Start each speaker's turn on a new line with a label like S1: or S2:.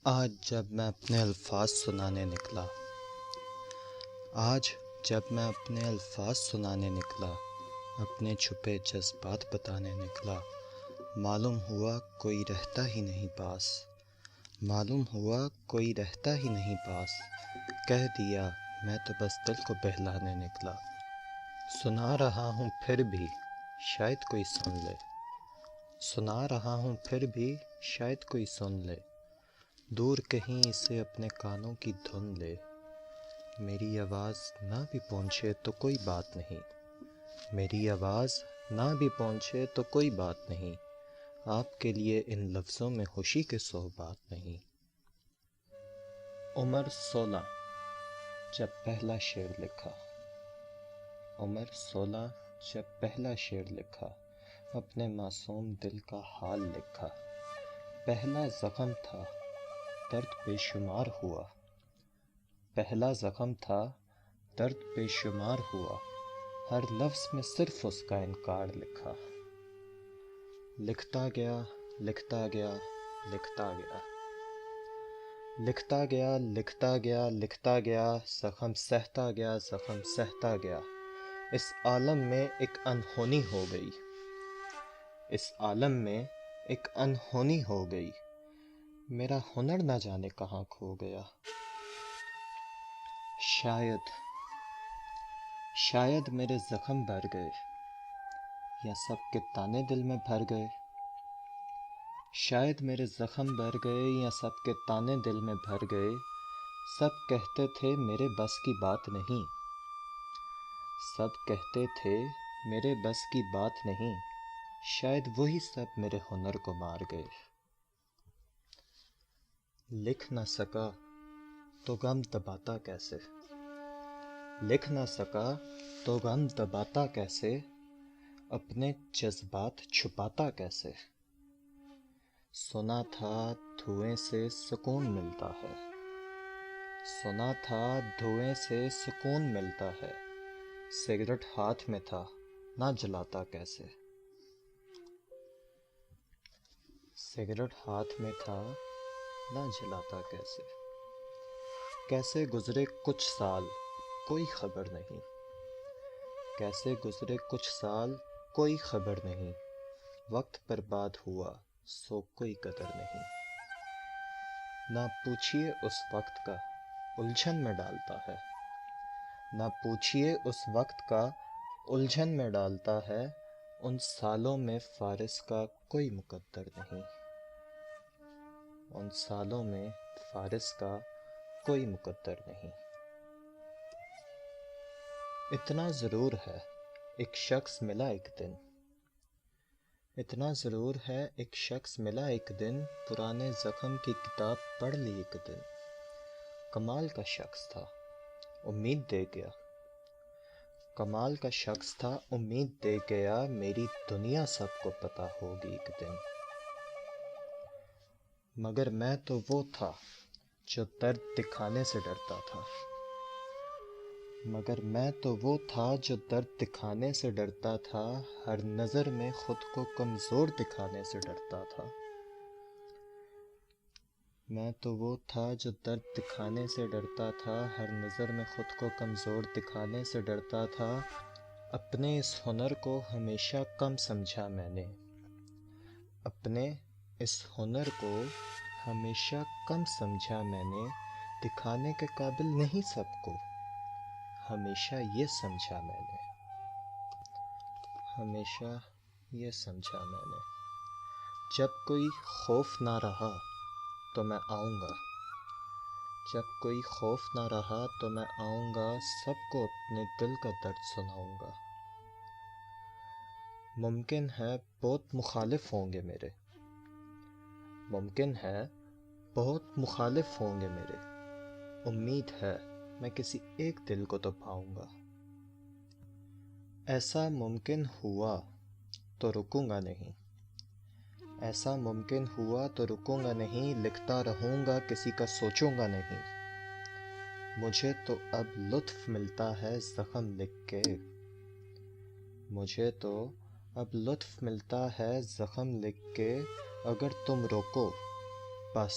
S1: آج جب میں اپنے الفاظ سنانے نکلا اپنے چھپے جذبات بتانے نکلا، معلوم ہوا کوئی رہتا ہی نہیں پاس، کہہ دیا میں تو بس دل کو بہلانے نکلا۔ سنا رہا ہوں پھر بھی شاید کوئی سن لے، دور کہیں اسے اپنے کانوں کی دھن لے۔ میری آواز نہ بھی پہنچے تو کوئی بات نہیں، آپ کے لیے ان لفظوں میں خوشی کے سو بات نہیں۔ عمر 16 جب پہلا شعر لکھا، اپنے معصوم دل کا حال لکھا۔ پہلا زخم تھا درد بے شمار ہوا، ہر لفظ میں صرف اس کا انکار لکھا۔ لکھتا گیا، زخم سہتا گیا، اس عالم میں ایک انہونی ہو گئی، میرا ہنر نہ جانے کہاں کھو گیا۔ شاید میرے زخم بھر گئے یا سب کے تانے دل میں بھر گئے، سب کہتے تھے میرے بس کی بات نہیں، شاید وہی سب میرے ہنر کو مار گئے۔ لکھ نہ سکا تو غم دباتا کیسے، اپنے جذبات چھپاتا کیسے۔ سنا تھا دھویں سے سکون ملتا ہے، سگریٹ ہاتھ میں تھا نہ جلاتا کیسے۔ کیسے گزرے کچھ سال کوئی خبر نہیں، وقت برباد ہوا سو کوئی قدر نہیں۔ نہ پوچھئے اس وقت کا الجھن میں ڈالتا ہے، ان سالوں میں فارس کا کوئی مقدر نہیں۔ اتنا ضرور ہے ایک شخص ملا ایک دن، پرانے زخم کی کتاب پڑھ لی ایک دن۔ کمال کا شخص تھا امید دے گیا، میری دنیا سب کو پتہ ہوگی ایک دن۔ مگر میں تو وہ تھا جو درد دکھانے سے ڈرتا تھا، ہر نظر میں خود کو کمزور دکھانے سے ڈرتا تھا۔ ہر نظر میں خود کو کمزور دکھانے سے ڈرتا تھا، اپنے اس ہنر کو ہمیشہ کم سمجھا میں نے، دکھانے کے قابل نہیں سب کو، ہمیشہ یہ سمجھا میں نے۔ جب کوئی خوف نہ رہا تو میں آؤں گا، سب کو اپنے دل کا درد سناؤں گا۔ ممکن ہے بہت مخالف ہوں گے میرے، امید ہے میں کسی ایک دل کو تو پاؤں گا۔ ایسا ممکن ہوا تو رکوں گا نہیں، لکھتا رہوں گا کسی کا سوچوں گا نہیں۔ مجھے تو اب لطف ملتا ہے زخم لکھ کے، اگر تم روکو بس